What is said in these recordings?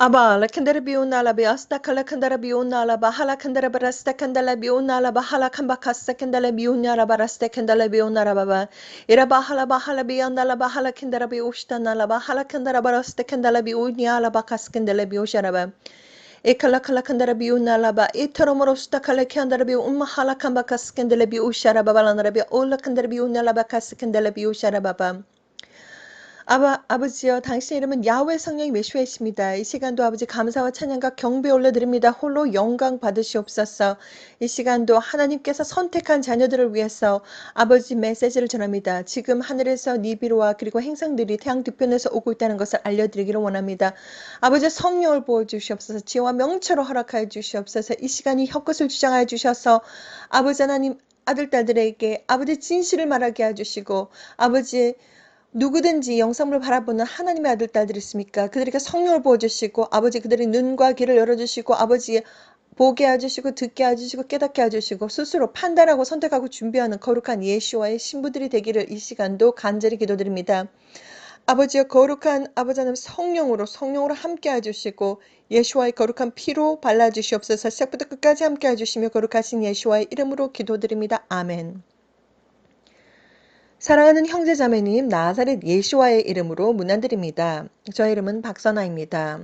Aba la kandara biuna la biasta kala kandara biuna la bahala kandara barasta kandala biuna la bahala kamba kasta kandala biuna la barasta kandala biuna la baba ira bahala bianda la bahala kandara biushta na la bahala kandara barasta kandala biunya la bakas kandala biushara ba ekala kala kandara biuna la ba etoromorosta kala kandara bi hala kamba kas kandala biushara baba la na bi ola kandara biuna la bakas kandala biushara baba 아버지여, 당신의 이름은 야훼 성령이 메시아이십니다. 이 시간도 아버지 감사와 찬양과 경배 올려드립니다. 홀로 영광 받으시옵소서. 이 시간도 하나님께서 선택한 자녀들을 위해서 아버지 메시지를 전합니다. 지금 하늘에서 니비로와 그리고 행성들이 태양 뒤편에서 오고 있다는 것을 알려드리기를 원합니다. 아버지 성령을 부어주시옵소서. 지혜와 명철을 허락하여 주시옵소서. 이 시간이 혀끝을 주장하여 주셔서 아버지 하나님 아들 딸들에게 아버지 진실을 말하게 해주시고 아버지 누구든지 영상을 바라보는 하나님의 아들 딸들 있습니까? 그들에게 성령을 부어주시고 아버지 그들의 눈과 귀를 열어주시고 아버지 보게 해주시고 듣게 해주시고 깨닫게 해주시고 스스로 판단하고 선택하고 준비하는 거룩한 예수와의 신부들이 되기를 이 시간도 간절히 기도드립니다. 아버지의 거룩한 아버지 하나님 성령으로 함께 해주시고 예수와의 거룩한 피로 발라주시옵소서. 시작부터 끝까지 함께 해주시며 거룩하신 예수와의 이름으로 기도드립니다. 아멘. 사랑하는 형제자매님, 나사렛 예수와의 이름으로 문안드립니다. 저의 이름은 박선아입니다.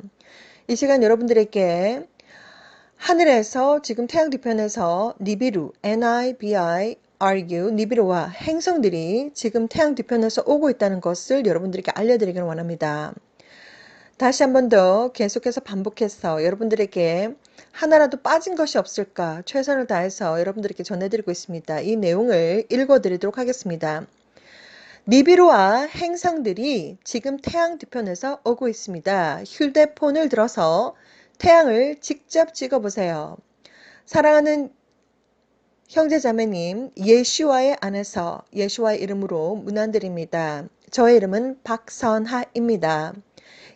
이 시간 여러분들에게 하늘에서 지금 태양 뒤편에서 니비루, N-I-B-I-R-U, 니비루와 행성들이 지금 태양 뒤편에서 오고 있다는 것을 여러분들에게 알려드리기를 원합니다. 다시 한 번 더 계속해서 반복해서 여러분들에게 하나라도 빠진 것이 없을까 최선을 다해서 여러분들에게 전해드리고 있습니다. 이 내용을 읽어드리도록 하겠습니다. 니비루와 행성들이 지금 태양 뒤편에서 오고 있습니다. 휴대폰을 들어서 태양을 직접 찍어보세요. 사랑하는 형제자매님, 예수와의 안에서 예수와의 이름으로 문안드립니다. 저의 이름은 박선하입니다.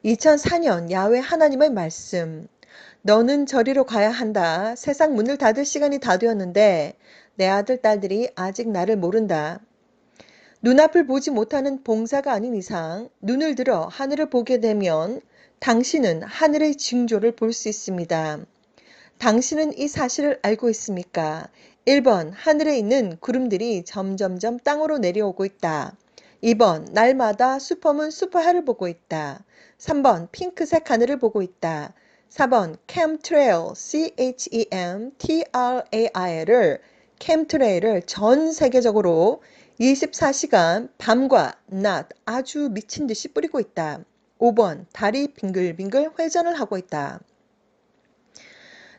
2004년 야훼 하나님의 말씀, 너는 저리로 가야 한다. 세상 문을 닫을 시간이 다 되었는데 내 아들 딸들이 아직 나를 모른다. 눈앞을 보지 못하는 봉사가 아닌 이상 눈을 들어 하늘을 보게 되면 당신은 하늘의 징조를 볼 수 있습니다. 당신은 이 사실을 알고 있습니까? 1번, 하늘에 있는 구름들이 점점점 땅으로 내려오고 있다. 2번, 날마다 슈퍼문 슈퍼해를 보고 있다. 3번, 핑크색 하늘을 보고 있다. 4번, chemtrail, chemtrail을 전 세계적으로 24시간 밤과 낮 아주 미친 듯이 뿌리고 있다. 5번, 달이 빙글빙글 회전을 하고 있다.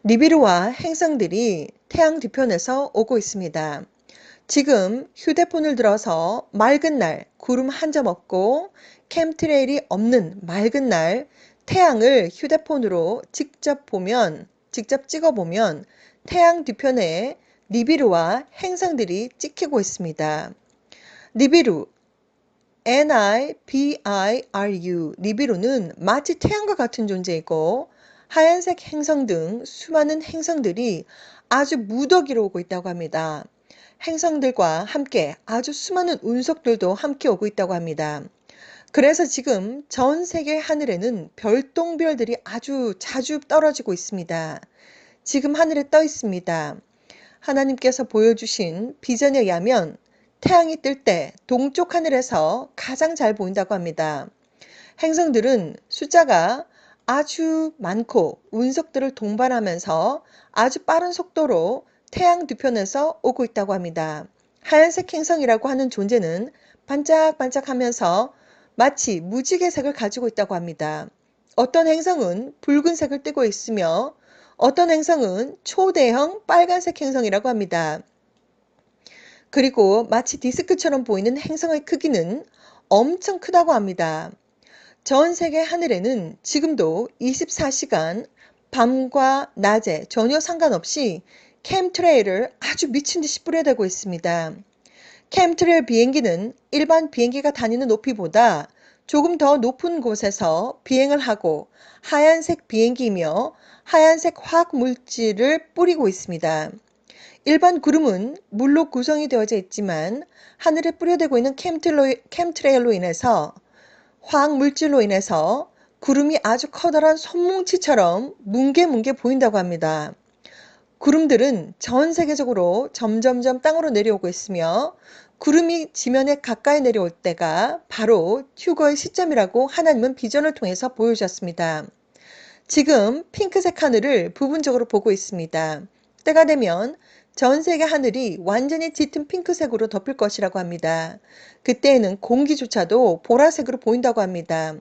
니비루와 행성들이 태양 뒤편에서 오고 있습니다. 지금 휴대폰을 들어서 맑은 날, 구름 한 점 없고 캠트레일이 없는 맑은 날 태양을 휴대폰으로 직접 찍어보면 태양 뒤편에 니비루와 행성들이 찍히고 있습니다. 니비루, N-I-B-I-R-U, 니비루는 마치 태양과 같은 존재이고 하얀색 행성 등 수많은 행성들이 아주 무더기로 오고 있다고 합니다. 행성들과 함께 아주 수많은 운석들도 함께 오고 있다고 합니다. 그래서 지금 전 세계 하늘에는 별똥별들이 아주 자주 떨어지고 있습니다. 지금 하늘에 떠 있습니다. 하나님께서 보여주신 비전에 의하면 태양이 뜰 때 동쪽 하늘에서 가장 잘 보인다고 합니다. 행성들은 숫자가 아주 많고 운석들을 동반하면서 아주 빠른 속도로 태양 뒤편에서 오고 있다고 합니다. 하얀색 행성이라고 하는 존재는 반짝반짝하면서 마치 무지개색을 가지고 있다고 합니다. 어떤 행성은 붉은색을 띠고 있으며 어떤 행성은 초대형 빨간색 행성이라고 합니다. 그리고 마치 디스크처럼 보이는 행성의 크기는 엄청 크다고 합니다. 전 세계 하늘에는 지금도 24시간 밤과 낮에 전혀 상관없이 캠트레일을 아주 미친 듯이 뿌려대고 있습니다. 캠트레일 비행기는 일반 비행기가 다니는 높이보다 조금 더 높은 곳에서 비행을 하고 하얀색 비행기이며 하얀색 화학 물질을 뿌리고 있습니다. 일반 구름은 물로 구성이 되어져 있지만 하늘에 뿌려대고 있는 캠트레일로 인해서 화학 물질로 인해서 구름이 아주 커다란 손뭉치처럼 뭉게뭉게 보인다고 합니다. 구름들은 전 세계적으로 점점점 땅으로 내려오고 있으며 구름이 지면에 가까이 내려올 때가 바로 휴거의 시점이라고 하나님은 비전을 통해서 보여주셨습니다. 지금 핑크색 하늘을 부분적으로 보고 있습니다. 때가 되면 전 세계 하늘이 완전히 짙은 핑크색으로 덮일 것이라고 합니다. 그때에는 공기조차도 보라색으로 보인다고 합니다.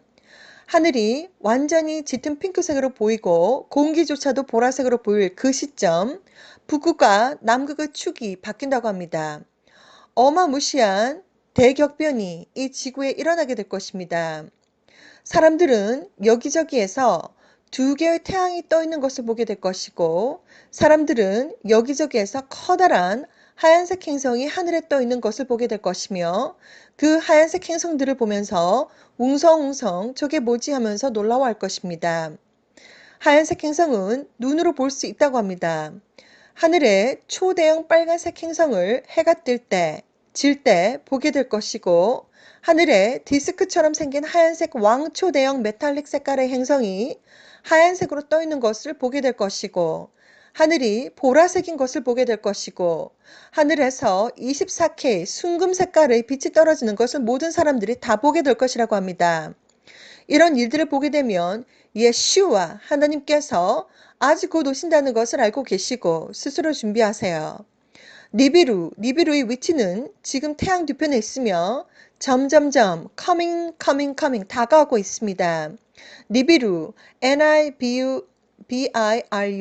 하늘이 완전히 짙은 핑크색으로 보이고 공기조차도 보라색으로 보일 그 시점, 북극과 남극의 축이 바뀐다고 합니다. 어마무시한 대격변이 이 지구에 일어나게 될 것입니다. 사람들은 여기저기에서 두 개의 태양이 떠 있는 것을 보게 될 것이고, 사람들은 여기저기에서 커다란 하얀색 행성이 하늘에 떠 있는 것을 보게 될 것이며, 그 하얀색 행성들을 보면서 웅성웅성 저게 뭐지 하면서 놀라워할 것입니다. 하얀색 행성은 눈으로 볼 수 있다고 합니다. 하늘에 초대형 빨간색 행성을 해가 뜰 때, 질 때 보게 될 것이고, 하늘에 디스크처럼 생긴 하얀색 왕초대형 메탈릭 색깔의 행성이 하얀색으로 떠 있는 것을 보게 될 것이고, 하늘이 보라색인 것을 보게 될 것이고, 하늘에서 24K 순금 색깔의 빛이 떨어지는 것을 모든 사람들이 다 보게 될 것이라고 합니다. 이런 일들을 보게 되면 예슈와 하나님께서 아주 곧 오신다는 것을 알고 계시고 스스로 준비하세요. 니비루의 위치는 지금 태양 뒤편에 있으며 점점점 coming 다가오고 있습니다. 니비루, Nibiru,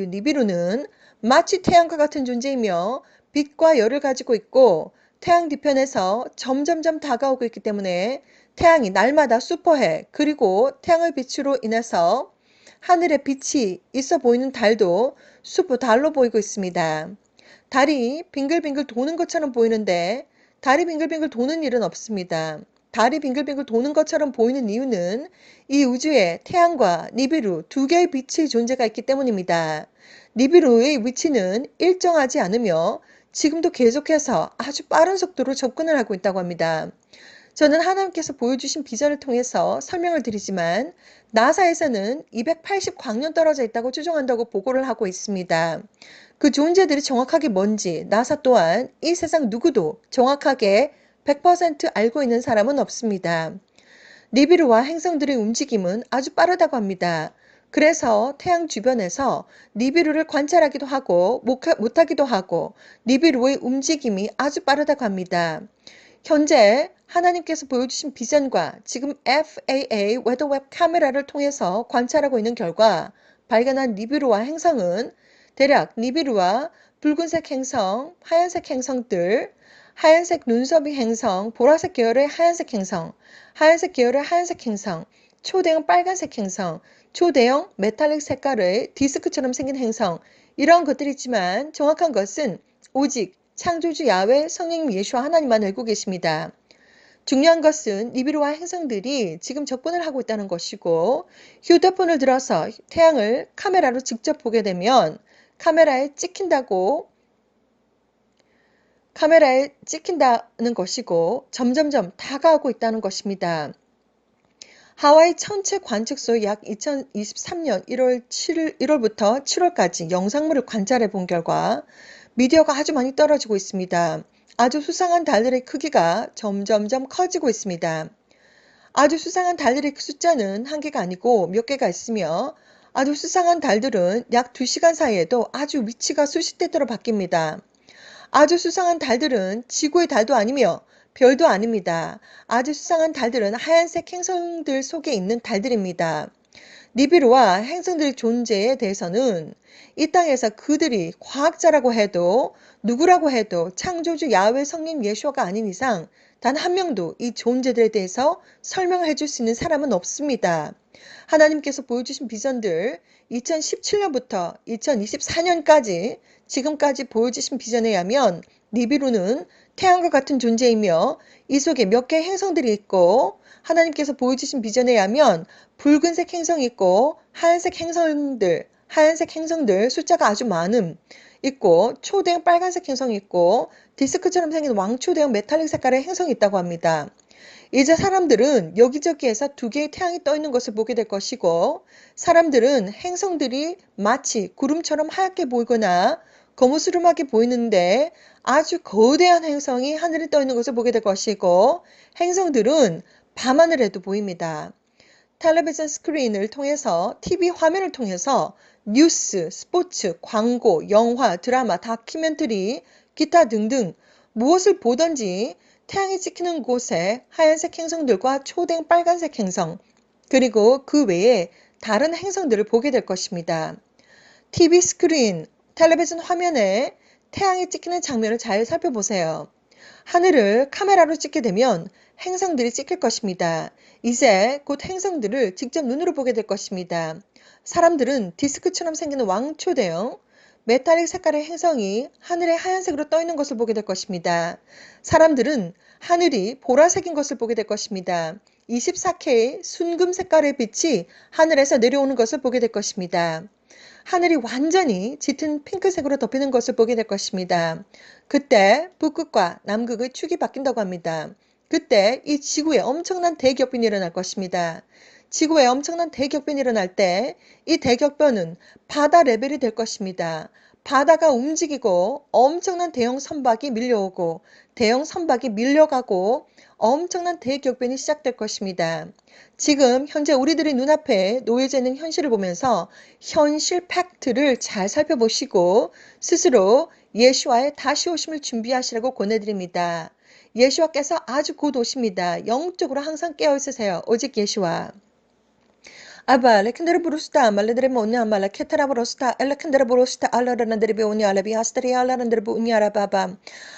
니비루는 마치 태양과 같은 존재이며 빛과 열을 가지고 있고 태양 뒤편에서 점점점 다가오고 있기 때문에 태양이 날마다 슈퍼해, 그리고 태양의 빛으로 인해서 하늘에 빛이 있어 보이는 달도 슈퍼달로 보이고 있습니다. 달이 빙글빙글 도는 것처럼 보이는데 달이 빙글빙글 도는 일은 없습니다. 달이 빙글빙글 도는 것처럼 보이는 이유는 이 우주에 태양과 니비루 두 개의 빛의 존재가 있기 때문입니다. 니비루의 위치는 일정하지 않으며 지금도 계속해서 아주 빠른 속도로 접근을 하고 있다고 합니다. 저는 하나님께서 보여주신 비전을 통해서 설명을 드리지만 나사에서는 280광년 떨어져 있다고 추정한다고 보고를 하고 있습니다. 그 존재들이 정확하게 뭔지 나사 또한 이 세상 누구도 정확하게 100% 알고 있는 사람은 없습니다. 니비루와 행성들의 움직임은 아주 빠르다고 합니다. 그래서 태양 주변에서 니비루를 관찰하기도 하고 못하기도 하고 니비루의 움직임이 아주 빠르다고 합니다. 현재 하나님께서 보여주신 비전과 지금 FAA 웨더웹 카메라를 통해서 관찰하고 있는 결과 발견한 니비루와 행성은 대략 니비루와 붉은색 행성, 하얀색 행성들, 하얀색 눈썹이 행성, 보라색 계열의 하얀색 행성, 하얀색 계열의 하얀색 행성, 초대형 빨간색 행성, 초대형 메탈릭 색깔의 디스크처럼 생긴 행성, 이런 것들이지만 정확한 것은 오직 창조주 야훼 성령 예수와 하나님만 알고 계십니다. 중요한 것은 니비루와 행성들이 지금 접근을 하고 있다는 것이고, 휴대폰을 들어서 태양을 카메라로 직접 보게 되면 카메라에 찍힌다는 것이고 점점점 다가오고 있다는 것입니다. 하와이 천체 관측소 약 2023년 1월부터 7월까지 영상물을 관찰해 본 결과 미디어가 아주 많이 떨어지고 있습니다. 아주 수상한 달들의 크기가 점점점 커지고 있습니다. 아주 수상한 달들의 숫자는 한 개가 아니고 몇 개가 있으며 아주 수상한 달들은 약 2시간 사이에도 아주 위치가 수십 대대로 바뀝니다. 아주 수상한 달들은 지구의 달도 아니며 별도 아닙니다. 아주 수상한 달들은 하얀색 행성들 속에 있는 달들입니다. 니비루와 행성들의 존재에 대해서는 이 땅에서 그들이 과학자라고 해도 누구라고 해도 창조주 야훼 성령 예수가 아닌 이상 단 한 명도 이 존재들에 대해서 설명을 해줄 수 있는 사람은 없습니다. 하나님께서 보여주신 비전들 2017년부터 2024년까지 지금까지 보여주신 비전에 의하면 니비루는 태양과 같은 존재이며 이 속에 몇 개의 행성들이 있고, 하나님께서 보여주신 비전에 의하면 붉은색 행성이 있고 하얀색 행성들 숫자가 아주 많음 있고, 초대형 빨간색 행성이 있고 디스크처럼 생긴 왕초대형 메탈릭 색깔의 행성이 있다고 합니다. 이제 사람들은 여기저기에서 두 개의 태양이 떠 있는 것을 보게 될 것이고 사람들은 행성들이 마치 구름처럼 하얗게 보이거나 거무스름하게 보이는데 아주 거대한 행성이 하늘에 떠 있는 것을 보게 될 것이고 행성들은 밤하늘에도 보입니다. 텔레비전 스크린을 통해서 TV 화면을 통해서 뉴스, 스포츠, 광고, 영화, 드라마, 다큐멘터리, 기타 등등 무엇을 보든지 태양이 찍히는 곳에 하얀색 행성들과 초댕 빨간색 행성 그리고 그 외에 다른 행성들을 보게 될 것입니다. TV 스크린, 텔레비전 화면에 태양이 찍히는 장면을 잘 살펴보세요. 하늘을 카메라로 찍게 되면 행성들이 찍힐 것입니다. 이제 곧 행성들을 직접 눈으로 보게 될 것입니다. 사람들은 디스크처럼 생기는 왕초 대형 메탈릭 색깔의 행성이 하늘에 하얀색으로 떠 있는 것을 보게 될 것입니다. 사람들은 하늘이 보라색인 것을 보게 될 것입니다. 24K 순금 색깔의 빛이 하늘에서 내려오는 것을 보게 될 것입니다. 하늘이 완전히 짙은 핑크색으로 덮이는 것을 보게 될 것입니다. 그때 북극과 남극의 축이 바뀐다고 합니다. 그때 이 지구에 엄청난 대격변이 일어날 것입니다. 지구에 엄청난 대격변이 일어날 때 이 대격변은 바다 레벨이 될 것입니다. 바다가 움직이고 엄청난 대형 선박이 밀려오고 대형 선박이 밀려가고 엄청난 대격변이 시작될 것입니다. 지금 현재 우리들의 눈앞에 놓여져 있는 현실을 보면서 현실 팩트를 잘 살펴보시고 스스로 예수와의 다시 오심을 준비하시라고 권해드립니다. 예수와께서 아주 곧 오십니다. 영적으로 항상 깨어 있으세요. 오직 예수와. 아바 레켄데르 브루스타 말레데레 모냐 말라 케타라 브루스타 엘레켄데르 브루스타 알라라나데레베 오냐 알라비 하스테리 알라란데레베 오냐 알라바바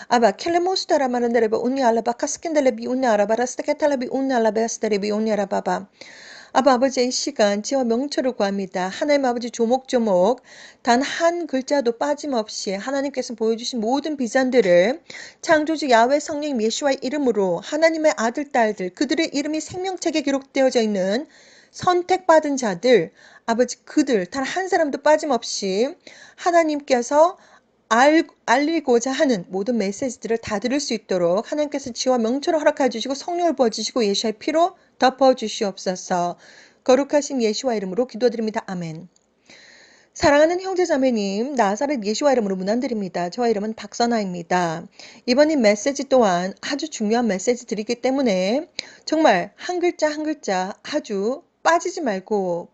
아바 켈레모스타라 마란데레베 오냐 알라바 카스켄데레비 오냐 알라바라스타 케탈라비 오냐 알라베스테레비 오냐 알라바바 아바 아버지 이 시간 지와 명철을 구합니다. 하나님 아버지 조목조목 단 한 글자도 빠짐없이 하나님께서 보여주신 모든 비전들을 창조주 야훼 성령 예수와의 이름으로 하나님의 아들 딸들 그들의 이름이 생명책에 기록되어져 있는 선택받은 자들 아버지 그들 단 한 사람도 빠짐없이 하나님께서 알리고자 하는 모든 메시지들을 다 들을 수 있도록 하나님께서 지와 명철을 허락해 주시고 성령을 부어주시고 예수의 피로 덮어주시옵소서. 거룩하신 예수와 이름으로 기도드립니다. 아멘. 사랑하는 형제자매님, 나사렛 예수와 이름으로 문안드립니다. 저와 이름은 박선아입니다. 이번 이 메시지 또한 아주 중요한 메시지들이기 때문에 정말 한 글자 한 글자 아주 빠지지 말고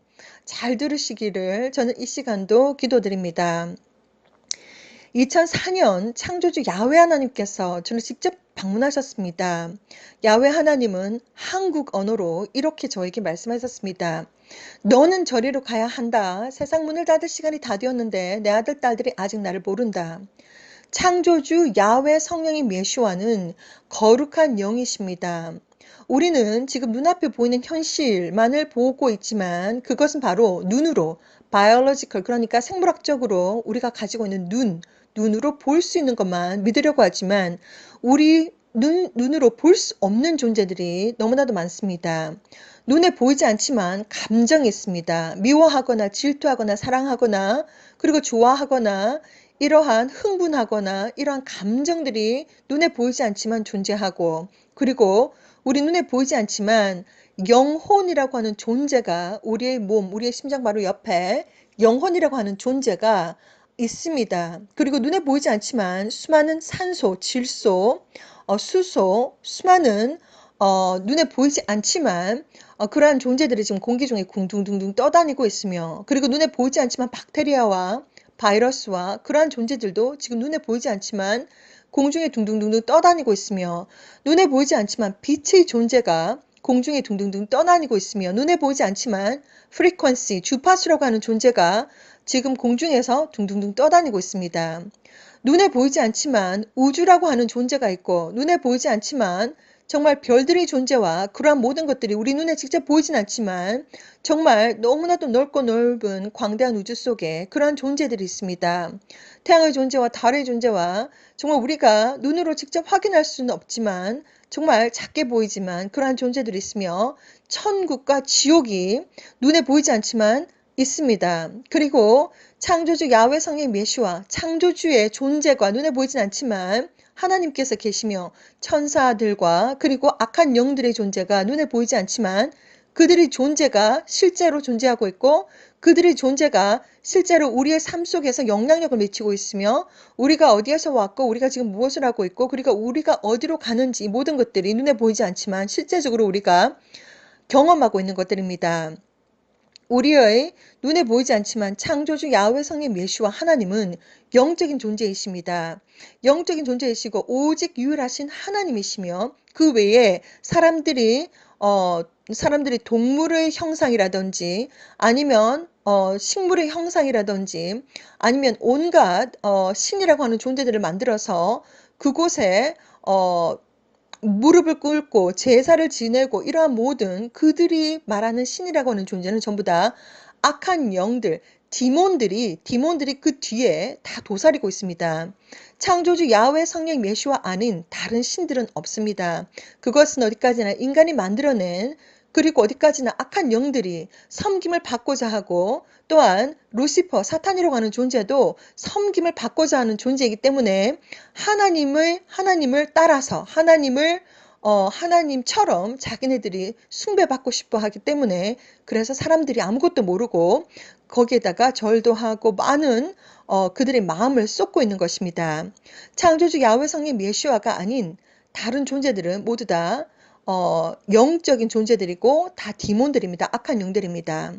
잘 들으시기를 저는 이 시간도 기도드립니다. 2004년 창조주 야훼 하나님께서 저를 직접 방문하셨습니다. 야훼 하나님은 한국 언어로 이렇게 저에게 말씀하셨습니다. 너는 저리로 가야 한다. 세상 문을 닫을 시간이 다 되었는데 내 아들 딸들이 아직 나를 모른다. 창조주 야훼 성령인 예수와는 거룩한 영이십니다. 우리는 지금 눈앞에 보이는 현실만을 보고 있지만 그것은 바로 눈으로 바이올로지컬 그러니까 생물학적으로 우리가 가지고 있는 눈으로 볼 수 있는 것만 믿으려고 하지만 우리 눈으로 볼 수 없는 존재들이 너무나도 많습니다. 눈에 보이지 않지만 감정이 있습니다. 미워하거나 질투하거나 사랑하거나 그리고 좋아하거나 이러한 흥분하거나 이러한 감정들이 눈에 보이지 않지만 존재하고 그리고 우리 눈에 보이지 않지만 영혼이라고 하는 존재가 우리의 몸, 우리의 심장 바로 옆에 영혼이라고 하는 존재가 있습니다. 그리고 눈에 보이지 않지만 수많은 산소, 질소, 수소, 수많은 눈에 보이지 않지만 그러한 존재들이 지금 공기 중에 둥둥둥둥 떠다니고 있으며 그리고 눈에 보이지 않지만 박테리아와 바이러스와 그러한 존재들도 지금 눈에 보이지 않지만 공중에 둥둥둥둥 떠다니고 있으며 눈에 보이지 않지만 빛의 존재가 공중에 둥둥둥 떠다니고 있으며 눈에 보이지 않지만 프리퀀시, 주파수라고 하는 존재가 지금 공중에서 둥둥둥 떠다니고 있습니다. 눈에 보이지 않지만 우주라고 하는 존재가 있고 눈에 보이지 않지만 정말 별들의 존재와 그러한 모든 것들이 우리 눈에 직접 보이진 않지만 정말 너무나도 넓고 넓은 광대한 우주 속에 그러한 존재들이 있습니다. 태양의 존재와 달의 존재와 정말 우리가 눈으로 직접 확인할 수는 없지만 정말 작게 보이지만 그러한 존재들이 있으며 천국과 지옥이 눈에 보이지 않지만 있습니다. 그리고 창조주 야훼 성령 예수와 창조주의 존재가 눈에 보이진 않지만 하나님께서 계시며 천사들과 그리고 악한 영들의 존재가 눈에 보이지 않지만 그들의 존재가 실제로 존재하고 있고 그들의 존재가 실제로 우리의 삶 속에서 영향력을 미치고 있으며 우리가 어디에서 왔고 우리가 지금 무엇을 하고 있고 그리고 우리가 어디로 가는지 모든 것들이 눈에 보이지 않지만 실제적으로 우리가 경험하고 있는 것들입니다. 우리의 눈에 보이지 않지만 창조주 야훼 성령 예수와 하나님은 영적인 존재이십니다. 영적인 존재이시고 오직 유일하신 하나님이시며 그 외에 사람들이 동물의 형상이라든지 아니면 식물의 형상이라든지 아니면 온갖 신이라고 하는 존재들을 만들어서 그곳에 무릎을 꿇고 제사를 지내고 이러한 모든 그들이 말하는 신이라고 하는 존재는 전부 다 악한 영들, 디몬들이 그 뒤에 다 도사리고 있습니다. 창조주 야훼 성령 예수와 아닌 다른 신들은 없습니다. 그것은 어디까지나 인간이 만들어낸 그리고 어디까지나 악한 영들이 섬김을 받고자 하고 또한 루시퍼, 사탄이라고 하는 존재도 섬김을 받고자 하는 존재이기 때문에 하나님을 따라서 하나님처럼 자기네들이 숭배받고 싶어 하기 때문에 그래서 사람들이 아무것도 모르고 거기에다가 절도 하고 많은 그들의 마음을 쏟고 있는 것입니다. 창조주 야훼 성령 예수아가 아닌 다른 존재들은 모두 다 영적인 존재들이고 다 디몬들입니다. 악한 영들입니다.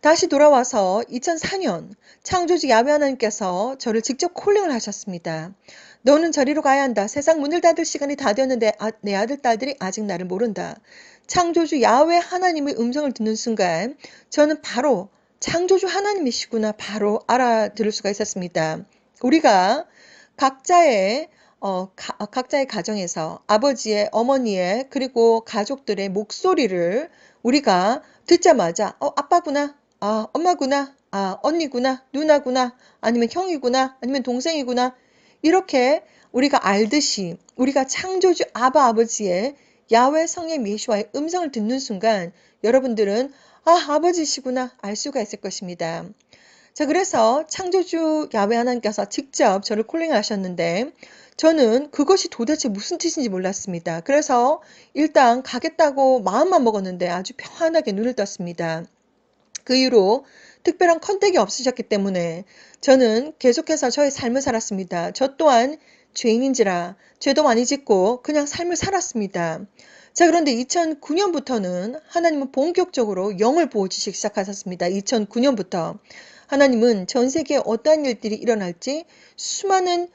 다시 돌아와서 2004년 창조주 야훼 하나님께서 저를 직접 콜링을 하셨습니다. 너는 저리로 가야 한다. 세상 문을 닫을 시간이 다 되었는데 내 아들 딸들이 아직 나를 모른다. 창조주 야훼 하나님의 음성을 듣는 순간 저는 바로 창조주 하나님이시구나 바로 알아들을 수가 있었습니다. 우리가 각자의 가정에서 아버지의, 어머니의, 그리고 가족들의 목소리를 우리가 듣자마자, 아빠구나, 엄마구나, 언니구나, 누나구나, 아니면 형이구나, 아니면 동생이구나, 이렇게 우리가 알듯이 우리가 창조주 아버지의 야훼 성령 예수와의 음성을 듣는 순간 여러분들은 아버지시구나 알 수가 있을 것입니다. 자, 그래서 창조주 야훼 하나님께서 직접 저를 콜링하셨는데 저는 그것이 도대체 무슨 뜻인지 몰랐습니다. 그래서 일단 가겠다고 마음만 먹었는데 아주 평안하게 눈을 떴습니다. 그 이후로 특별한 컨택이 없으셨기 때문에 저는 계속해서 저의 삶을 살았습니다. 저 또한 죄인인지라 죄도 많이 짓고 그냥 삶을 살았습니다. 자, 그런데 2009년부터는 하나님은 본격적으로 영을 부어주시기 시작하셨습니다. 2009년부터 하나님은 전 세계에 어떠한 일들이 일어날지 수많은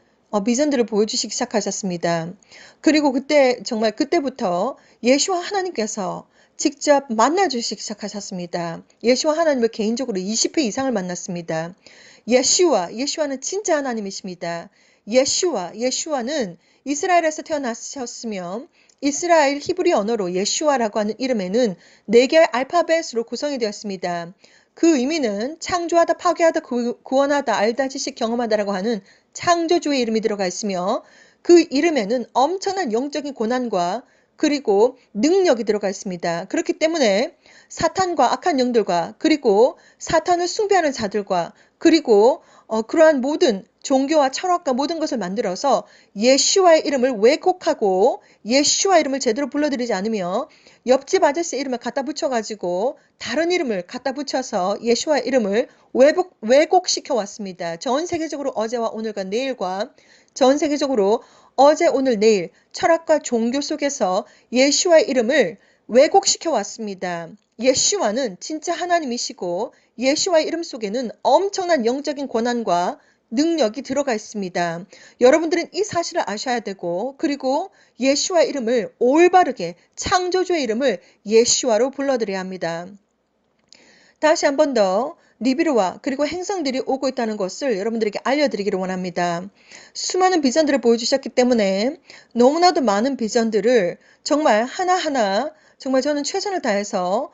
비전들을 보여주시기 시작하셨습니다. 그리고 그때부터 예수와 하나님께서 직접 만나주시기 시작하셨습니다. 예수와 하나님을 개인적으로 20회 이상을 만났습니다. 예수와는 진짜 하나님이십니다. 예수와는 이스라엘에서 태어나셨으며 이스라엘 히브리 언어로 예수아라고 하는 이름에는 4개의 알파벳으로 구성이 되었습니다. 그 의미는 창조하다, 파괴하다, 구원하다, 알다, 지식, 경험하다라고 하는 창조주의 이름이 들어가 있으며 그 이름에는 엄청난 영적인 고난과 그리고 능력이 들어가 있습니다. 그렇기 때문에 사탄과 악한 영들과 그리고 사탄을 숭배하는 자들과 그리고 그러한 모든 종교와 철학과 모든 것을 만들어서 예수와의 이름을 왜곡하고 예수와 이름을 제대로 불러드리지 않으며 옆집 아저씨 이름을 갖다 붙여가지고 다른 이름을 갖다 붙여서 예수와의 이름을 왜곡시켜 왔습니다. 전 세계적으로 어제와 오늘과 내일과 전 세계적으로 어제 오늘 내일 철학과 종교 속에서 예수와의 이름을 왜곡시켜 왔습니다. 예수와는 진짜 하나님이시고 예수와의 이름 속에는 엄청난 영적인 권한과 능력이 들어가 있습니다. 여러분들은 이 사실을 아셔야 되고 그리고 예수와의 이름을 올바르게 창조주의 이름을 예수와로 불러드려야 합니다. 다시 한 번 더 니비루와 그리고 행성들이 오고 있다는 것을 여러분들에게 알려드리기를 원합니다. 수많은 비전들을 보여주셨기 때문에 너무나도 많은 비전들을 정말 하나하나 정말 저는 최선을 다해서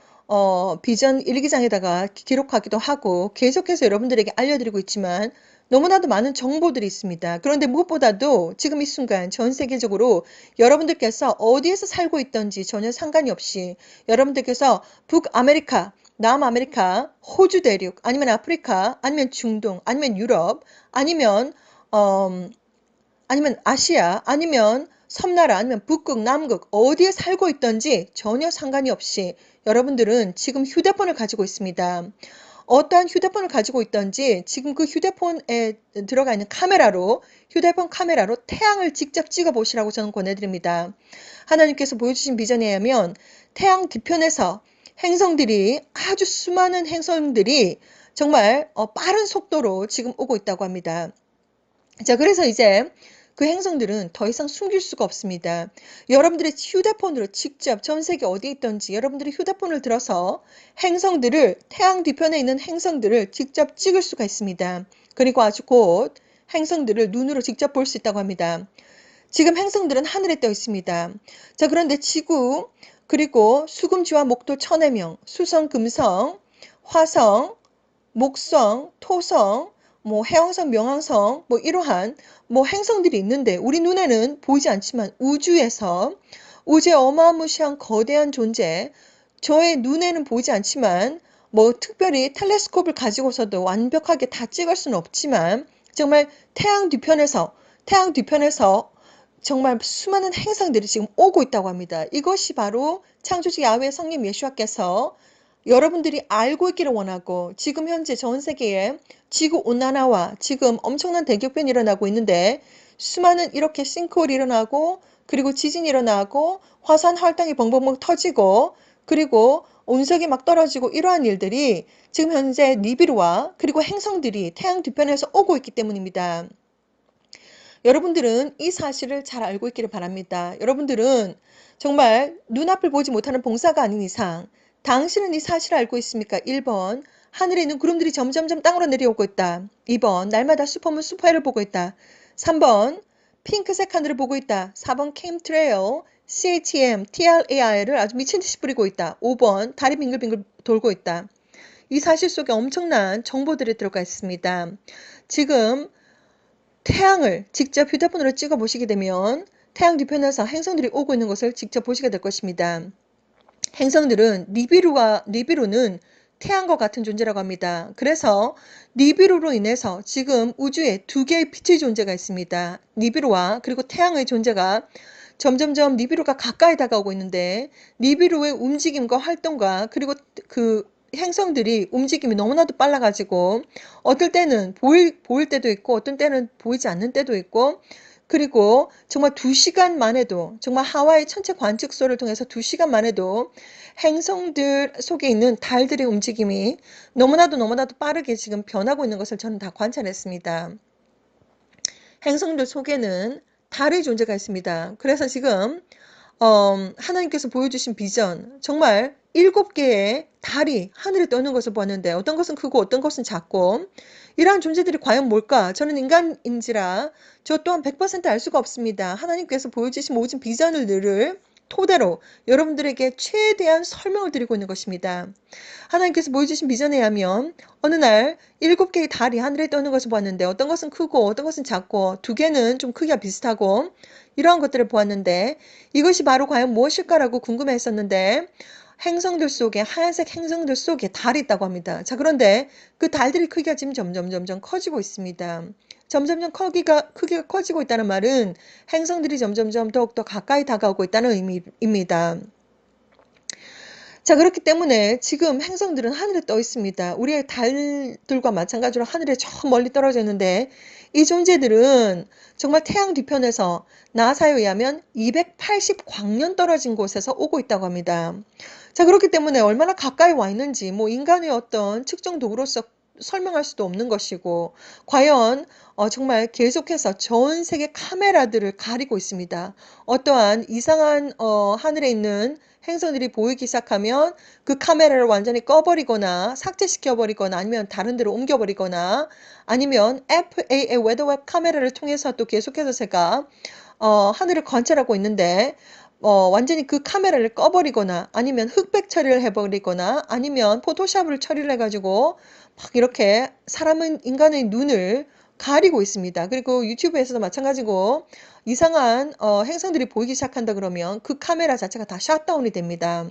비전 일기장에다가 기록하기도 하고 계속해서 여러분들에게 알려드리고 있지만 너무나도 많은 정보들이 있습니다. 그런데 무엇보다도 지금 이 순간 전 세계적으로 여러분들께서 어디에서 살고 있던지 전혀 상관이 없이 여러분들께서 북아메리카, 남아메리카, 호주 대륙, 아니면 아프리카, 아니면 중동, 아니면 유럽, 아니면 아니면 아시아, 아니면 섬나라, 아니면 북극, 남극 어디에 살고 있든지 전혀 상관이 없이 여러분들은 지금 휴대폰을 가지고 있습니다. 어떠한 휴대폰을 가지고 있든지 지금 그 휴대폰에 들어가 있는 카메라로, 휴대폰 카메라로 태양을 직접 찍어 보시라고 저는 권해드립니다. 하나님께서 보여주신 비전에 의하면 태양 뒤편에서 행성들이, 아주 수많은 행성들이 정말 빠른 속도로 지금 오고 있다고 합니다. 자, 그래서 이제 그 행성들은 더 이상 숨길 수가 없습니다. 여러분들의 휴대폰으로 직접 전 세계 어디에 있든지 여러분들이 휴대폰을 들어서 행성들을, 태양 뒤편에 있는 행성들을 직접 찍을 수가 있습니다. 그리고 아주 곧 행성들을 눈으로 직접 볼 수 있다고 합니다. 지금 행성들은 하늘에 떠 있습니다. 자, 그런데 지구, 그리고 수금지와 목도 천해명, 수성, 금성, 화성, 목성, 토성, 뭐 해왕성, 명왕성, 뭐 이러한 뭐 행성들이 있는데 우리 눈에는 보이지 않지만 우주의 어마무시한 거대한 존재, 저의 눈에는 보이지 않지만 뭐 특별히 텔레스콥을 가지고서도 완벽하게 다 찍을 수는 없지만 정말 태양 뒤편에서 정말 수많은 행성들이 지금 오고 있다고 합니다. 이것이 바로 창조주 야훼 성령 예수와께서 여러분들이 알고 있기를 원하고, 지금 현재 전 세계에 지구온난화와 지금 엄청난 대격변이 일어나고 있는데 수많은 이렇게 싱크홀이 일어나고, 그리고 지진이 일어나고, 화산 활동이 벙벙벙 터지고, 그리고 온석이 막 떨어지고, 이러한 일들이 지금 현재 니비루와 그리고 행성들이 태양 뒤편에서 오고 있기 때문입니다. 여러분들은 이 사실을 잘 알고 있기를 바랍니다. 여러분들은 정말 눈앞을 보지 못하는 봉사가 아닌 이상 당신은 이 사실을 알고 있습니까? 1번, 하늘에 있는 구름들이 점점점 땅으로 내려오고 있다. 2번, 날마다 슈퍼문 슈퍼헬을 보고 있다. 3번, 핑크색 하늘을 보고 있다. 4번, chemtrail, CATM, TRAI를 아주 미친듯이 뿌리고 있다. 5번, 달이 빙글빙글 돌고 있다. 이 사실 속에 엄청난 정보들이 들어가 있습니다. 지금 태양을 직접 휴대폰으로 찍어 보시게 되면 태양 뒤편에서 행성들이 오고 있는 것을 직접 보시게 될 것입니다. 행성들은 니비루는 태양과 같은 존재라고 합니다. 그래서 니비루로 인해서 지금 우주에 두 개의 빛의 존재가 있습니다. 니비루와 그리고 태양의 존재가 점점점 니비루가 가까이 다가오고 있는데, 니비루의 움직임과 활동과 그리고 그 행성들이 움직임이 너무나도 빨라가지고 어떨 때는 보일 때도 있고 어떤 때는 보이지 않는 때도 있고, 그리고 정말 2시간 만에도, 정말 하와이 천체 관측소를 통해서 2시간 만에도 행성들 속에 있는 달들의 움직임이 너무나도 빠르게 지금 변하고 있는 것을 저는 다 관찰했습니다. 행성들 속에는 달의 존재가 있습니다. 그래서 지금 하나님께서 보여주신 비전, 정말 7개의 달이 하늘에 떠는 것을 보았는데 어떤 것은 크고 어떤 것은 작고, 이러한 존재들이 과연 뭘까? 저는 인간인지라 저 또한 100% 알 수가 없습니다. 하나님께서 보여주신 모든 비전을 토대로 여러분들에게 최대한 설명을 드리고 있는 것입니다. 하나님께서 보여주신 비전에 의하면 어느 날 7개의 달이 하늘에 떠는 것을 보았는데 어떤 것은 크고 어떤 것은 작고 2개는 좀 크기가 비슷하고, 이러한 것들을 보았는데 이것이 바로 과연 무엇일까라고 궁금했었는데, 행성들 속에, 하얀색 행성들 속에 달이 있다고 합니다. 자, 그런데 그 달들의 크기가 지금 점점 커지고 있습니다. 점점점 크기가 커지고 있다는 말은 행성들이 점점점 더욱더 가까이 다가오고 있다는 의미입니다. 자, 그렇기 때문에 지금 행성들은 하늘에 떠 있습니다. 우리의 달들과 마찬가지로 하늘에 저 멀리 떨어져 있는데, 이 존재들은 정말 태양 뒤편에서 나사에 의하면 280광년 떨어진 곳에서 오고 있다고 합니다. 자, 그렇기 때문에 얼마나 가까이 와 있는지 뭐 인간의 어떤 측정 도구로서 설명할 수도 없는 것이고, 과연 정말 계속해서 전 세계 카메라들을 가리고 있습니다. 어떠한 이상한 하늘에 있는 행성들이 보이기 시작하면 그 카메라를 완전히 꺼버리거나 삭제시켜버리거나 아니면 다른 데로 옮겨버리거나, 아니면 FAA 웨더웹 카메라를 통해서 또 계속해서 제가 하늘을 관찰하고 있는데 완전히 그 카메라를 꺼버리거나 아니면 흑백 처리를 해버리거나 아니면 포토샵을 처리를 해가지고 막 이렇게 인간의 눈을 가리고 있습니다. 그리고 유튜브에서도 마찬가지고 이상한 행성들이 보이기 시작한다 그러면 그 카메라 자체가 다 샷다운이 됩니다.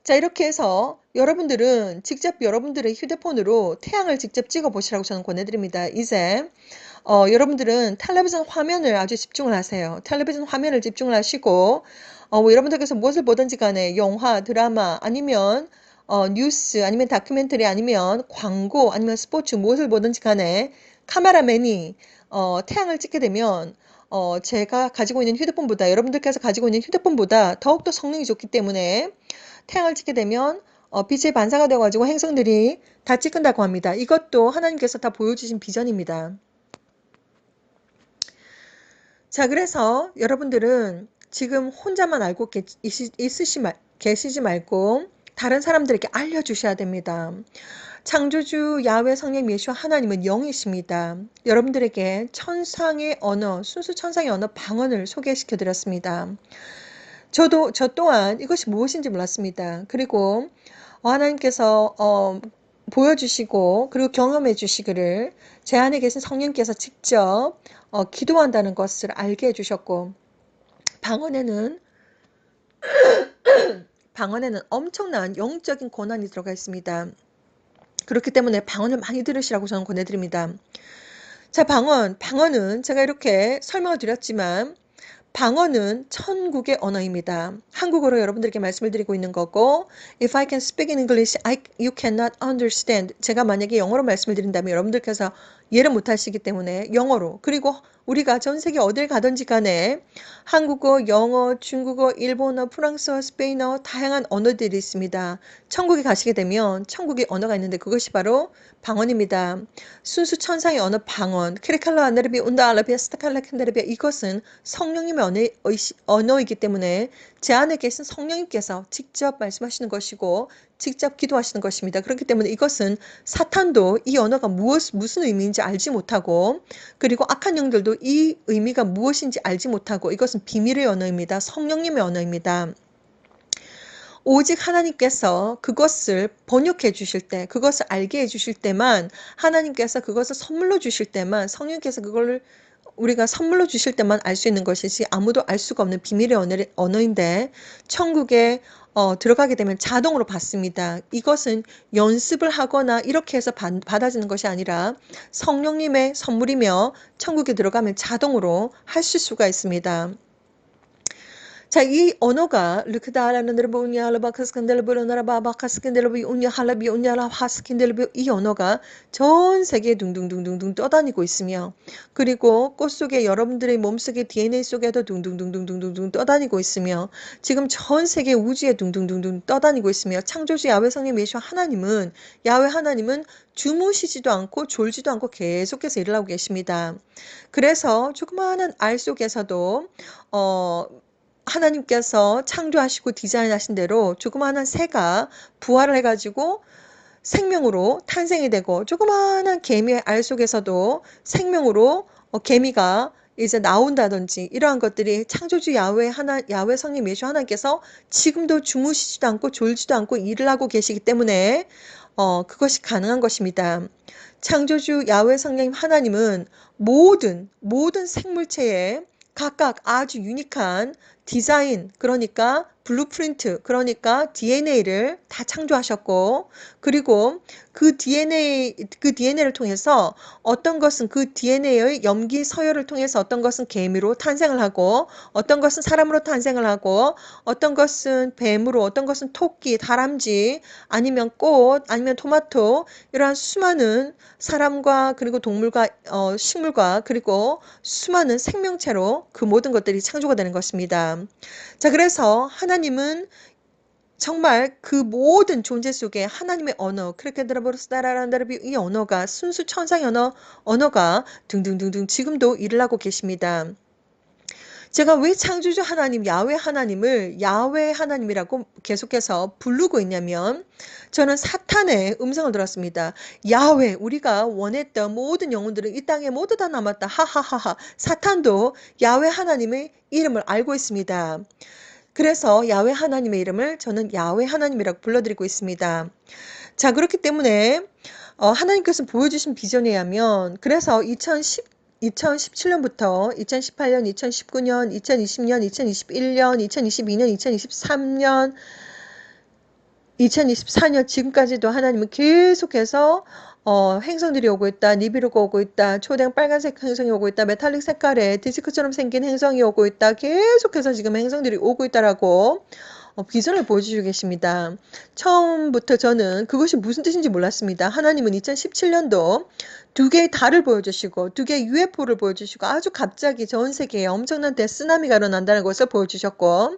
자, 이렇게 해서 여러분들은 직접 여러분들의 휴대폰으로 태양을 직접 찍어 보시라고 저는 권해드립니다. 이제 여러분들은 텔레비전 화면을 아주 집중을 하세요. 텔레비전 화면을 집중을 하시고 뭐 여러분들께서 무엇을 보든지 간에 영화, 드라마 아니면 뉴스 아니면 다큐멘터리 아니면 광고 아니면 스포츠 무엇을 보든지 간에 카메라맨이 태양을 찍게 되면 제가 가지고 있는 휴대폰보다 여러분들께서 가지고 있는 휴대폰보다 더욱더 성능이 좋기 때문에 태양을 찍게 되면 빛의 반사가 되어가지고 행성들이 다 찍힌다고 합니다. 이것도 하나님께서 다 보여주신 비전입니다. 자, 그래서 여러분들은 지금 혼자만 알고 계시지 말고 다른 사람들에게 알려주셔야 됩니다. 창조주 야훼 성령 예수와 하나님은 영이십니다. 여러분들에게 천상의 언어, 순수 천상의 언어 방언을 소개시켜 드렸습니다. 저 또한 이것이 무엇인지 몰랐습니다. 그리고 하나님께서 보여주시고 그리고 경험해 주시기를 제 안에 계신 성령께서 직접 기도한다는 것을 알게 해주셨고 방언에는 엄청난 영적인 권한이 들어가 있습니다. 그렇기 때문에 방언을 많이 들으시라고 저는 권해드립니다. 자, 방언은 제가 이렇게 설명을 드렸지만 방언은 천국의 언어입니다. 한국어로 여러분들에게 말씀을 드리고 있는 거고 If I can speak in English, you cannot understand. 제가 만약에 영어로 말씀을 드린다면 여러분들께서 이해를 못하시기 때문에 영어로 그리고 우리가 전 세계 어딜 가든지 간에 한국어, 영어, 중국어, 일본어, 프랑스어, 스페인어 다양한 언어들이 있습니다. 천국에 가시게 되면 천국의 언어가 있는데 그것이 바로 방언입니다. 순수 천상의 언어 방언, 크리칼라 아나르비 운다 알라비아 스타칼라 캔다르비아 이것은 성령님의 언어이기 때문에 제 안에 계신 성령님께서 직접 말씀하시는 것이고 직접 기도하시는 것입니다. 그렇기 때문에 이것은 사탄도 이 언어가 무슨 의미인지 알지 못하고 그리고 악한 영들도 이 의미가 무엇인지 알지 못하고 이것은 비밀의 언어입니다. 성령님의 언어입니다. 오직 하나님께서 그것을 번역해 주실 때, 그것을 알게 해 주실 때만 하나님께서 그것을 선물로 주실 때만 성령께서 그걸 우리가 선물로 주실 때만 알 수 있는 것이지 아무도 알 수가 없는 비밀의 언어인데 천국에 들어가게 되면 자동으로 받습니다. 이것은 연습을 하거나 이렇게 해서 받아지는 것이 아니라 성령님의 선물이며 천국에 들어가면 자동으로 하실 수가 있습니다. 자, 이 언어가 이 언어가 전 세계에 둥둥둥둥둥 떠다니고 있으며 그리고 꽃 속에 여러분들의 몸속에 DNA 속에도 둥둥둥둥둥둥 떠다니고 있으며 지금 전 세계 우주에 둥둥둥둥 떠다니고 있으며 창조주 야훼 성령 예수와 야훼 하나님은 주무시지도 않고 졸지도 않고 계속해서 일을 하고 계십니다. 그래서 조그마한 알 속에서도 하나님께서 창조하시고 디자인하신 대로 조그마한 새가 부활을 해가지고 생명으로 탄생이 되고 조그마한 개미의 알 속에서도 생명으로 개미가 이제 나온다든지 이러한 것들이 창조주 야훼 성령 예수 하나님께서 지금도 주무시지도 않고 졸지도 않고 일을 하고 계시기 때문에 그것이 가능한 것입니다. 창조주 야훼 성령 하나님은 모든 생물체에 각각 아주 유니크한 디자인, 그러니까 블루프린트, 그러니까 DNA를 다 창조하셨고 그리고 그 DNA를 통해서 어떤 것은 그 DNA의 염기 서열을 통해서 어떤 것은 개미로 탄생을 하고 어떤 것은 사람으로 탄생을 하고 어떤 것은 뱀으로 어떤 것은 토끼, 다람쥐 아니면 꽃 아니면 토마토 이러한 수많은 사람과 그리고 동물과 식물과 그리고 수많은 생명체로 그 모든 것들이 창조가 되는 것입니다. 자, 그래서 하나님은 정말 그 모든 존재 속에 하나님의 언어, 이 언어가 순수 천상의 언어가 등등등등 지금도 일을 하고 계십니다. 제가 왜 창조주 하나님, 야훼 하나님을 야훼 하나님이라고 계속해서 부르고 있냐면 저는 사탄의 음성을 들었습니다. 야훼, 우리가 원했던 모든 영혼들은 이 땅에 모두 다 남았다. 하하하하. 사탄도 야훼 하나님의 이름을 알고 있습니다. 그래서 야훼 하나님의 이름을 저는 야훼 하나님이라고 불러드리고 있습니다. 자, 그렇기 때문에 하나님께서 보여주신 비전에 의하면 그래서 2017년부터 2018년, 2019년, 2020년, 2021년, 2022년, 2023년 2024년 지금까지도 하나님은 계속해서 행성들이 오고 있다. 니비루가 오고 있다. 초대형 빨간색 행성이 오고 있다. 메탈릭 색깔의 디스크처럼 생긴 행성이 오고 있다. 계속해서 지금 행성들이 오고 있다라고 비전을 보여주시고 계십니다. 처음부터 저는 그것이 무슨 뜻인지 몰랐습니다. 하나님은 2017년도 두 개의 달을 보여주시고 두 개의 UFO를 보여주시고 아주 갑자기 전 세계에 엄청난 대쓰나미가 일어난다는 것을 보여주셨고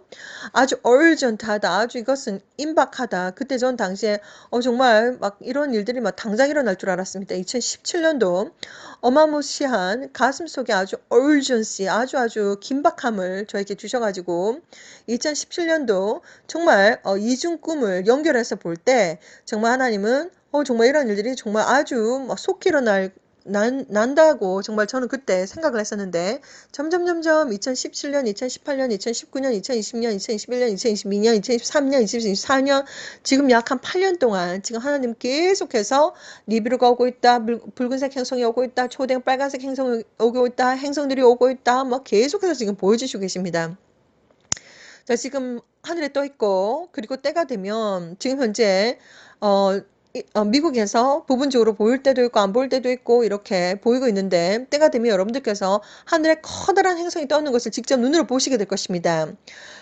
아주 urgent하다. 아주 이것은 임박하다. 그때 전 당시에 정말 막 이런 일들이 막 당장 일어날 줄 알았습니다. 2017년도 어마무시한 가슴 속에 아주 urgency, 아주 긴박함을 저에게 주셔가지고 2017년도 정말 이중 꿈을 연결해서 볼 때 정말 하나님은 정말 이런 일들이 정말 아주 막 속히 난다고 정말 저는 그때 생각을 했었는데 점점 2017년, 2018년, 2019년, 2020년, 2021년, 2022년, 2023년, 2024년 지금 약 한 8년 동안 지금 하나님 계속해서 니비루가 오고 있다. 붉은색 행성이 오고 있다. 초대형 빨간색 행성이 오고 있다. 행성들이 오고 있다. 막 계속해서 지금 보여주시고 계십니다. 자, 지금 하늘에 떠 있고, 그리고 때가 되면, 지금 현재, 미국에서 부분적으로 보일 때도 있고, 안 보일 때도 있고, 이렇게 보이고 있는데, 때가 되면 여러분들께서 하늘에 커다란 행성이 떠오는 것을 직접 눈으로 보시게 될 것입니다.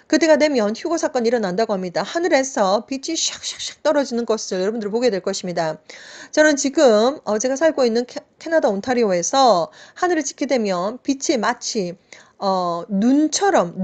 그때가 되면 휴거 사건이 일어난다고 합니다. 하늘에서 빛이 샥샥샥 떨어지는 것을 여러분들 보게 될 것입니다. 저는 지금, 제가 살고 있는 캐나다 온타리오에서 하늘을 찍게 되면 빛이 마치 눈처럼,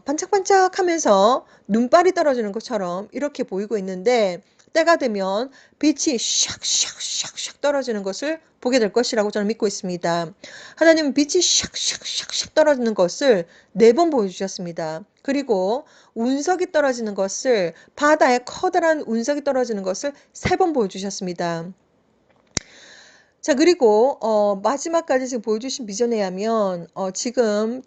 반짝반짝하면서 눈발이 떨어지는 것처럼 이렇게 보이고 있는데, 때가 되면 빛이 샥샥샥샥 떨어지는 것을 보게 될 것이라고 저는 믿고 있습니다. 하나님은 빛이 샥샥샥샥 떨어지는 것을 4번 보여주셨습니다. 그리고 운석이 떨어지는 것을, 바다에 커다란 운석이 떨어지는 것을 3번 보여주셨습니다. 자, 그리고 마지막까지 지금 보여주신 비전에 의하면 지금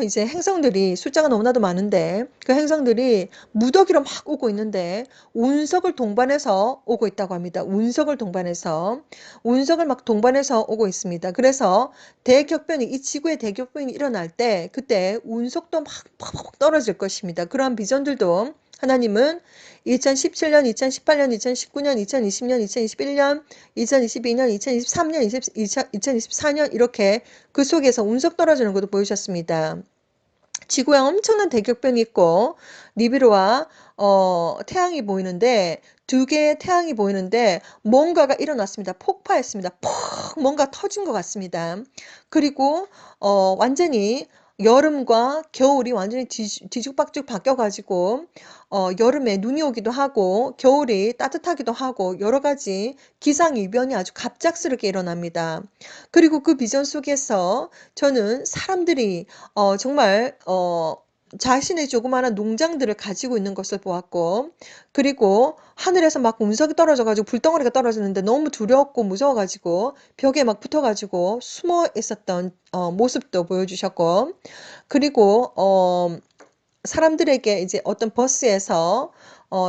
이제 행성들이 숫자가 너무나도 많은데 그 행성들이 무더기로 막 오고 있는데 운석을 동반해서 오고 있다고 합니다. 운석을 동반해서 운석을 막 동반해서 오고 있습니다. 그래서 대격변이 이 지구의 대격변이 일어날 때 그때 운석도 막 퍽퍽 떨어질 것입니다. 그러한 비전들도 하나님은 2017년, 2018년, 2019년, 2020년, 2021년, 2022년, 2023년, 2024년 이렇게 그 속에서 운석 떨어지는 것도 보여주셨습니다. 지구에 엄청난 대격변이 있고 니비루와 태양이 보이는데 두 개의 태양이 보이는데 뭔가가 일어났습니다. 폭파했습니다. 퍽 뭔가 터진 것 같습니다. 그리고 완전히 여름과 겨울이 완전히 뒤죽박죽 바뀌어가지고 여름에 눈이 오기도 하고 겨울이 따뜻하기도 하고 여러 가지 기상이변이 아주 갑작스럽게 일어납니다. 그리고 그 비전 속에서 저는 사람들이 정말 자신의 조그마한 농장들을 가지고 있는 것을 보았고 그리고 하늘에서 막 운석이 떨어져가지고 불덩어리가 떨어지는데 너무 두렵고 무서워가지고 벽에 막 붙어가지고 숨어 있었던 모습도 보여주셨고 그리고 사람들에게 이제 어떤 버스에서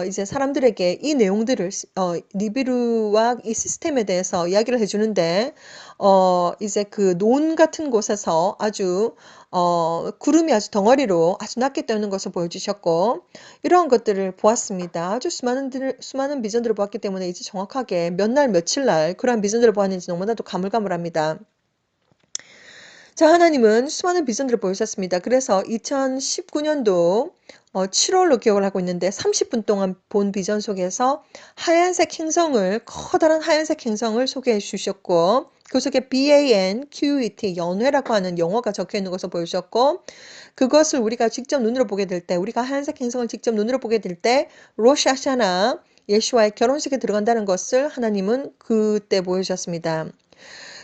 이제 사람들에게 이 내용들을 니비루와 이 시스템에 대해서 이야기를 해주는데 이제 그 논 같은 곳에서 아주 구름이 아주 덩어리로 아주 낮게 떠있는 것을 보여주셨고 이러한 것들을 보았습니다. 아주 수많은 비전들을 보았기 때문에 이제 정확하게 몇 날 며칠 날 그러한 비전들을 보았는지 너무나도 가물가물합니다. 자, 하나님은 수많은 비전들을 보여주셨습니다. 그래서 2019년도 7월로 기억을 하고 있는데 30분 동안 본 비전 속에서 커다란 하얀색 행성을 소개해 주셨고 그 속에 BANQET, 연회라고 하는 영어가 적혀 있는 것을 보여주셨고 그것을 우리가 직접 눈으로 보게 될 때, 우리가 하얀색 행성을 직접 눈으로 보게 될 때 로시 하샤나 예수와의 결혼식에 들어간다는 것을 하나님은 그때 보여주셨습니다.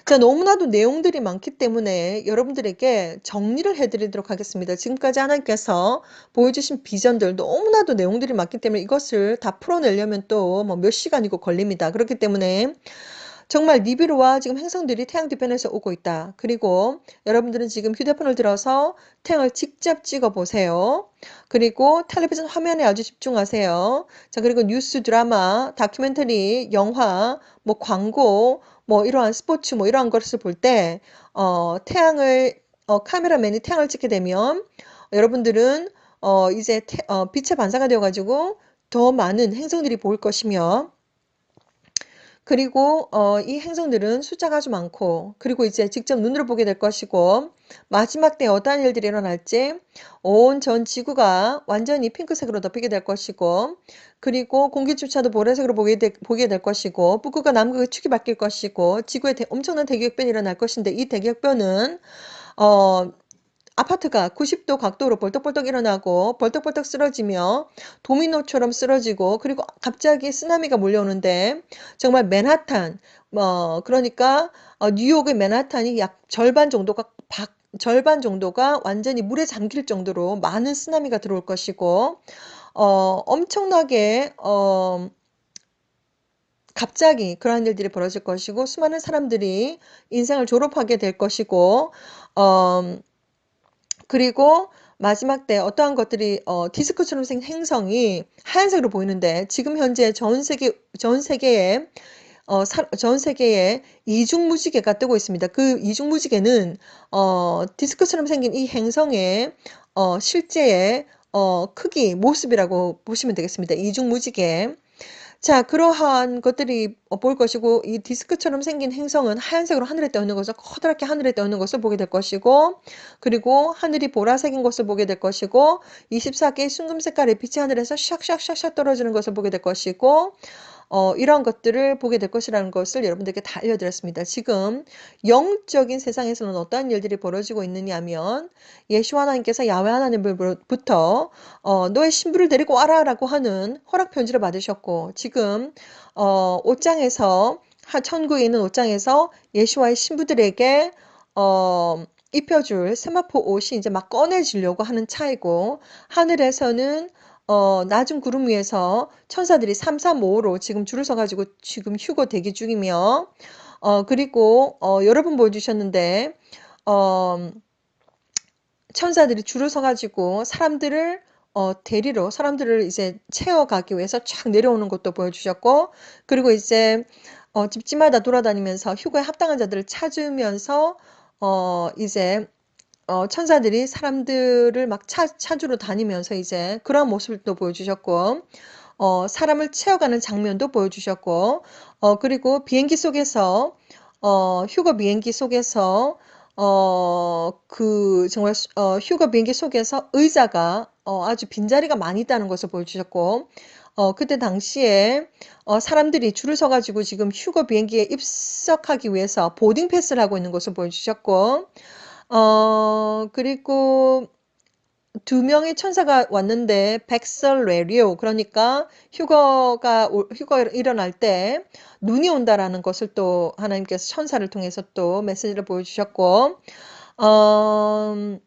자, 너무나도 내용들이 많기 때문에 여러분들에게 정리를 해드리도록 하겠습니다. 지금까지 하나님께서 보여주신 비전들 너무나도 내용들이 많기 때문에 이것을 다 풀어내려면 또 뭐 몇 시간이고 걸립니다. 그렇기 때문에 정말 니비루와 지금 행성들이 태양 뒤편에서 오고 있다. 그리고 여러분들은 지금 휴대폰을 들어서 태양을 직접 찍어 보세요. 그리고 텔레비전 화면에 아주 집중하세요. 자, 그리고 뉴스, 드라마, 다큐멘터리, 영화, 뭐 광고, 뭐 이러한 스포츠, 뭐 이러한 것을 볼 때, 카메라맨이 태양을 찍게 되면 여러분들은 이제 빛의 반사가 되어가지고 더 많은 행성들이 보일 것이며, 그리고 이 행성들은 숫자가 아주 많고, 그리고 이제 직접 눈으로 보게 될 것이고, 마지막 때에 어떠한 일들이 일어날지 온 전 지구가 완전히 핑크색으로 덮이게 될 것이고, 그리고 공기조차도 보라색으로 보게 될 것이고, 북극과 남극의 축이 바뀔 것이고, 지구에 엄청난 대기역변이 일어날 것인데, 이 대기역변은 어, 아파트가 90도 각도로 벌떡벌떡 일어나고 벌떡벌떡 쓰러지며 도미노처럼 쓰러지고, 그리고 갑자기 쓰나미가 몰려오는데, 정말 맨하탄, 그러니까 뉴욕의 맨하탄이 약 절반 정도가 완전히 물에 잠길 정도로 많은 쓰나미가 들어올 것이고, 엄청나게 갑자기 그러한 일들이 벌어질 것이고, 수많은 사람들이 인생을 졸업하게 될 것이고, 어, 그리고 마지막 때 어떠한 것들이 디스크처럼 생긴 행성이 하얀색으로 보이는데, 지금 현재 전 세계에 이중무지개가 뜨고 있습니다. 그 이중무지개는 디스크처럼 생긴 이 행성의 실제의 크기, 모습이라고 보시면 되겠습니다. 이중무지개. 자, 그러한 것들이 볼 것이고, 이 디스크처럼 생긴 행성은 하얀색으로 하늘에 떠 있는 것을, 커다랗게 하늘에 떠 있는 것을 보게 될 것이고, 그리고 하늘이 보라색인 것을 보게 될 것이고, 24개의 순금 색깔의 빛이 하늘에서 샥샥샥샥 떨어지는 것을 보게 될 것이고, 이러한 것들을 보게 될 것이라는 것을 여러분들께 다 알려드렸습니다. 지금 영적인 세상에서는 어떠한 일들이 벌어지고 있느냐 하면, 예수 하나님께서 야훼 하나님으로부터 너의 신부를 데리고 와라라고 하는 허락 편지를 받으셨고, 지금 옷장에서, 천국에 있는 옷장에서 예수와의 신부들에게 입혀줄 세마포 옷이 이제 막 꺼내지려고 하는 차이고, 하늘에서는 낮은 구름 위에서 천사들이 335로 지금 줄을 서가지고 지금 휴거 대기 중이며, 그리고 여러 번 보여주셨는데, 어, 천사들이 줄을 서가지고 사람들을 이제 채워가기 위해서 쫙 내려오는 것도 보여주셨고, 그리고 이제 집집마다 돌아다니면서 휴거에 합당한 자들을 찾으면서 이제 천사들이 사람들을 막 찾으러 다니면서 이제 그러한 모습도 보여주셨고, 사람을 채워가는 장면도 보여주셨고, 그리고 비행기 속에서, 휴거 비행기 속에서, 정말, 휴거 비행기 속에서 의자가, 아주 빈자리가 많이 있다는 것을 보여주셨고, 그때 당시에, 사람들이 줄을 서가지고 지금 휴거 비행기에 입석하기 위해서 보딩 패스를 하고 있는 것을 보여주셨고, 그리고 두 명의 천사가 왔는데, 백설레리오, 그러니까 휴거가 일어날 때 눈이 온다라는 것을 또 하나님께서 천사를 통해서 또 메시지를 보여주셨고, 어,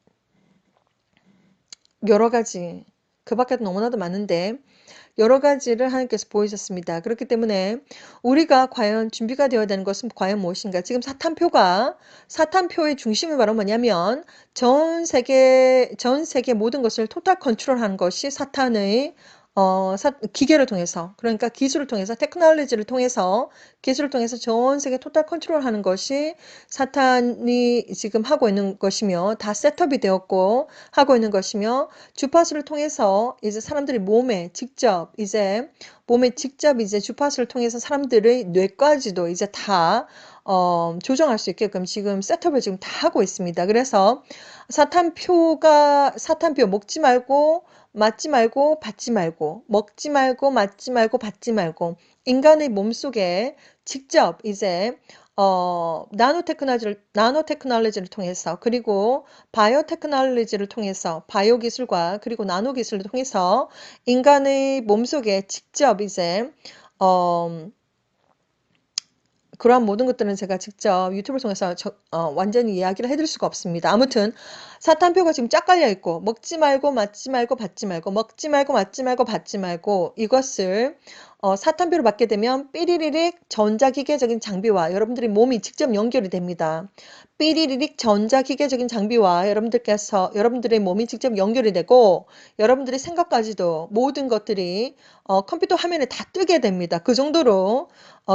여러 가지, 그 밖에도 너무나도 많은데, 여러 가지를 하나님께서 보여주셨습니다. 그렇기 때문에 우리가 과연 준비가 되어야 되는 것은 과연 무엇인가? 지금 사탄표의 중심이 바로 뭐냐면, 전 세계 모든 것을 토탈 컨트롤하는 것이 사탄의 기계를 통해서, 그러니까 기술을 통해서 전 세계 토탈 컨트롤하는 것이 사탄이 지금 하고 있는 것이며, 다 셋업이 되었고 하고 있는 것이며, 주파수를 통해서 이제 사람들이 몸에 직접 이제 주파수를 통해서 사람들의 뇌까지도 이제 다 조정할 수 있게끔 지금 셋업을 지금 다 하고 있습니다. 그래서 사탄표 먹지 말고, 맞지 말고, 받지 말고, 먹지 말고, 맞지 말고, 받지 말고, 인간의 몸속에 직접 이제 나노테크놀로지를 통해서, 그리고 바이오테크놀로지를 통해서, 바이오 기술과 그리고 나노 기술을 통해서 인간의 몸속에 직접 이제 그러한 모든 것들은 제가 직접 유튜브를 통해서 완전히 이야기를 해드릴 수가 없습니다. 아무튼 사탄표가 지금 쫙 깔려 있고, 먹지 말고, 맞지 말고, 받지 말고, 먹지 말고, 맞지 말고, 받지 말고, 이것을 사탄표를 받게 되면 삐리리릭 전자기계적인 장비와 여러분들의 몸이 직접 연결이 됩니다. 삐리리릭 전자기계적인 장비와 여러분들의 몸이 직접 연결이 되고 여러분들의 생각까지도 모든 것들이 컴퓨터 화면에 다 뜨게 됩니다. 그 정도로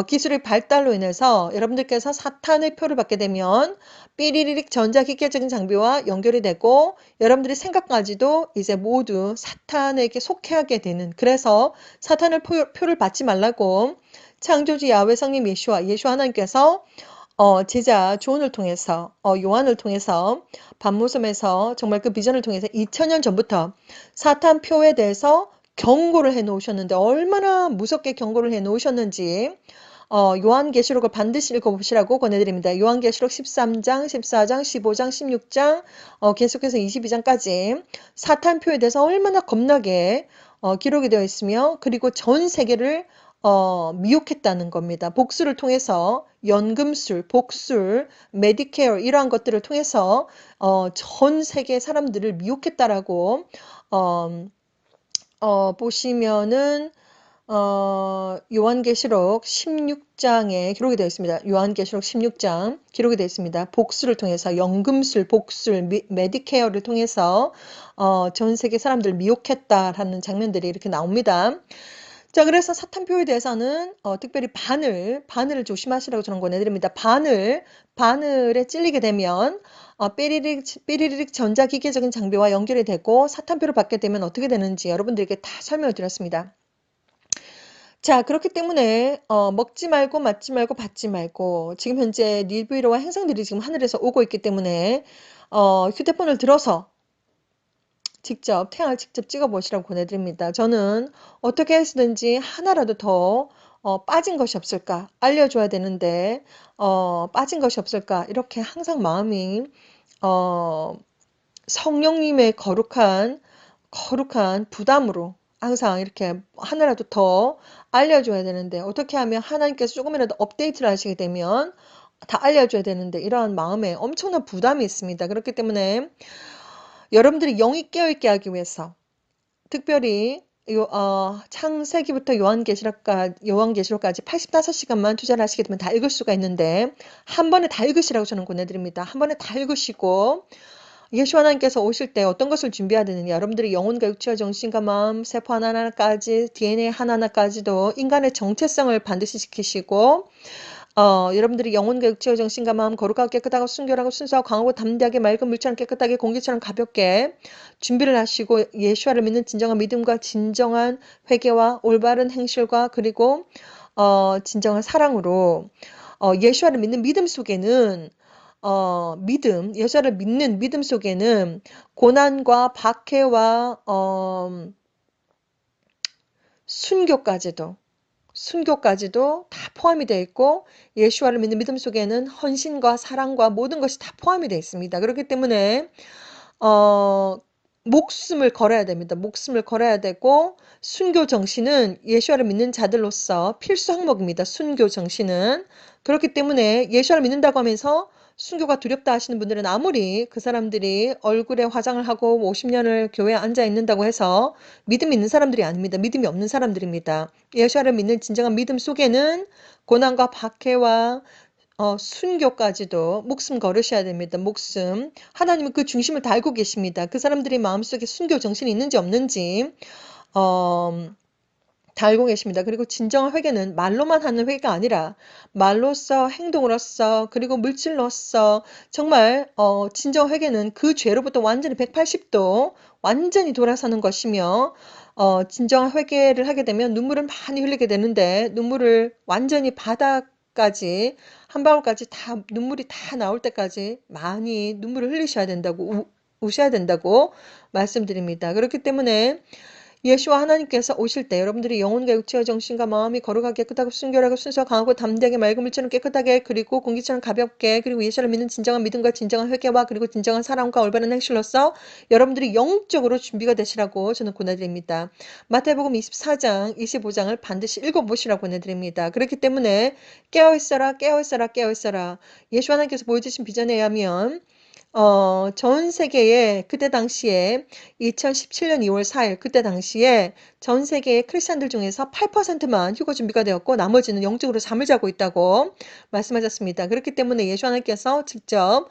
기술의 발달로 인해서 여러분들께서 사탄의 표를 받게 되면 삐리리릭 전자기계적인 장비와 연결이 되고 여러분들의 생각까지도 이제 모두 사탄에게 속해하게 되는, 그래서 사탄의 표를 받지 말라고 창조주 야훼 성령 예수와 하나님께서 제자 존을 통해서 요한을 통해서 반모섬에서 정말 그 비전을 통해서 2000년 전부터 사탄 표에 대해서 경고를 해 놓으셨는데 얼마나 무섭게 경고를 해 놓으셨는지 요한계시록을 반드시 읽어보시라고 권해드립니다. 요한계시록 13장, 14장, 15장, 16장, 계속해서 22장까지 사탄표에 대해서 얼마나 겁나게 기록이 되어 있으며, 그리고 전 세계를 미혹했다는 겁니다. 복수를 통해서 연금술, 복술, 메디케어 이러한 것들을 통해서 전 세계 사람들을 미혹했다라고 보시면은 요한계시록 16장에 기록이 되어 있습니다. 요한계시록 16장 기록이 되어 있습니다. 복수를 통해서 연금술, 복술, 메디케어를 통해서 전 세계 사람들을 미혹했다라는 장면들이 이렇게 나옵니다. 자, 그래서 사탄표에 대해서는 특별히 바늘을 조심하시라고 저는 권해드립니다. 바늘에 찔리게 되면 삐리릭 전자기계적인 장비와 연결이 되고 사탄표를 받게 되면 어떻게 되는지 여러분들에게 다 설명을 드렸습니다. 자, 그렇기 때문에 먹지 말고 맞지 말고 받지 말고, 지금 현재 니브이로와 행성들이 지금 하늘에서 오고 있기 때문에 휴대폰을 들어서 태양을 직접 찍어보시라고 권해드립니다. 저는 어떻게 해서든지 하나라도 더 빠진 것이 없을까 알려줘야 되는데 빠진 것이 없을까 이렇게 항상 마음이 성령님의 거룩한 부담으로 항상 이렇게 하나라도 더 알려줘야 되는데, 어떻게 하면 하나님께서 조금이라도 업데이트를 하시게 되면 다 알려줘야 되는데 이러한 마음에 엄청난 부담이 있습니다. 그렇기 때문에 여러분들이 영이 깨어있게 하기 위해서 특별히 창세기부터 요한계시록까지 85시간만 투자를 하시게 되면 다 읽을 수가 있는데 한 번에 다 읽으시라고 저는 권해드립니다. 한 번에 다 읽으시고 예수 하나님께서 오실 때 어떤 것을 준비해야 되느냐, 여러분들이 영혼과 육체와 정신과 마음, 세포 하나하나까지, DNA 하나하나까지도 인간의 정체성을 반드시 지키시고 여러분들이 영혼과 육체와 정신과 마음 거룩하고 깨끗하고 순결하고 순수하고 강하고 담대하게 맑은 물처럼 깨끗하게 공기처럼 가볍게 준비를 하시고 예수와를 믿는 진정한 믿음과 진정한 회개와 올바른 행실과 그리고 진정한 사랑으로 예수와를 믿는 믿음 속에는 예수를 믿는 믿음 속에는 고난과 박해와 순교까지도 다 포함이 되어 있고, 예수와를 믿는 믿음 속에는 헌신과 사랑과 모든 것이 다 포함이 되어 있습니다. 그렇기 때문에 목숨을 걸어야 됩니다. 목숨을 걸어야 되고, 순교 정신은 예수와를 믿는 자들로서 필수 항목입니다. 순교 정신은. 그렇기 때문에 예수와를 믿는다고 하면서 순교가 두렵다 하시는 분들은 아무리 그 사람들이 얼굴에 화장을 하고 50년을 교회에 앉아 있는다고 해서 믿음이 있는 사람들이 아닙니다. 믿음이 없는 사람들입니다. 예수와를 믿는 진정한 믿음 속에는 고난과 박해와 순교까지도 목숨 걸으셔야 됩니다. 목숨. 하나님은 그 중심을 다 알고 계십니다. 그 사람들의 마음속에 순교 정신이 있는지 없는지 다 알고 계십니다. 그리고 진정한 회개는 말로만 하는 회개가 아니라 말로써, 행동으로써, 그리고 물질로써 정말 진정 회개는 그 죄로부터 완전히 180도 완전히 돌아서는 것이며, 진정한 회개를 하게 되면 눈물을 많이 흘리게 되는데 눈물을 완전히 바닥까지 한 방울까지 다 눈물이 다 나올 때까지 많이 눈물을 흘리셔야 된다고 우셔야 된다고 말씀드립니다. 그렇기 때문에 예수와 하나님께서 오실 때 여러분들이 영혼과 육체와 정신과 마음이 거룩하게 깨끗하고 순결하고 순수하고 강하고 담대하게 맑은 물처럼 깨끗하게 그리고 공기처럼 가볍게 그리고 예수를 믿는 진정한 믿음과 진정한 회개와 그리고 진정한 사랑과 올바른 행실로서 여러분들이 영적으로 준비가 되시라고 저는 권해드립니다. 마태복음 24장 25장을 반드시 읽어보시라고 권해드립니다. 그렇기 때문에 깨어있어라 깨어있어라 깨어있어라. 예수 하나님께서 보여주신 비전에 의하면 전 세계에 그때 당시에 2017년 2월 4일 그때 당시에 전 세계의 크리스천들 중에서 8%만 휴거 준비가 되었고 나머지는 영적으로 잠을 자고 있다고 말씀하셨습니다. 그렇기 때문에 예수 하나님께서 직접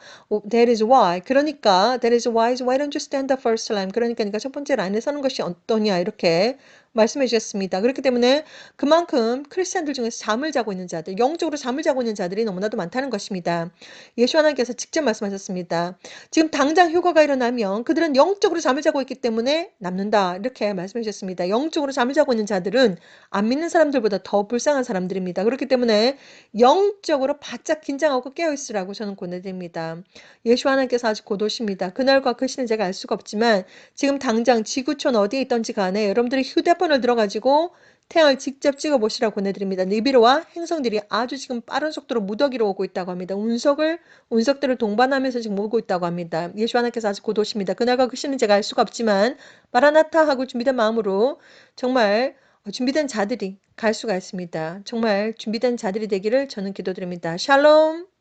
that is why 그러니까 that is why why don't you stand the first line 그러니까 네가 첫 번째 라인에 서는 것이 어떠냐 이렇게 말씀해 주셨습니다. 그렇기 때문에 그만큼 크리스천들 중에서 잠을 자고 있는 자들, 영적으로 잠을 자고 있는 자들이 너무나도 많다는 것입니다. 예수 하나님께서 직접 말씀하셨습니다. 지금 당장 휴거가 일어나면 그들은 영적으로 잠을 자고 있기 때문에 남는다. 이렇게 말씀해 주셨습니다. 영적으로 잠을 자고 있는 자들은 안 믿는 사람들보다 더 불쌍한 사람들입니다. 그렇기 때문에 영적으로 바짝 긴장하고 깨어있으라고 저는 권해드립니다. 예수 하나님께서 아직 곧 오십니다. 그날과 그 시는 제가 알 수가 없지만 지금 당장 지구촌 어디에 있던지 간에 여러분들이 휴대폰을 들어가지고 태양을 직접 찍어보시라고 권해드립니다. 니비루와 행성들이 아주 지금 빠른 속도로 무더기로 오고 있다고 합니다. 운석들을 동반하면서 지금 오고 있다고 합니다. 예수 하나님께서 아직 곧 오십니다. 그날과 그 시는 제가 알 수가 없지만 마라나타 하고 준비된 마음으로 정말 준비된 자들이 갈 수가 있습니다. 정말 준비된 자들이 되기를 저는 기도드립니다. 샬롬.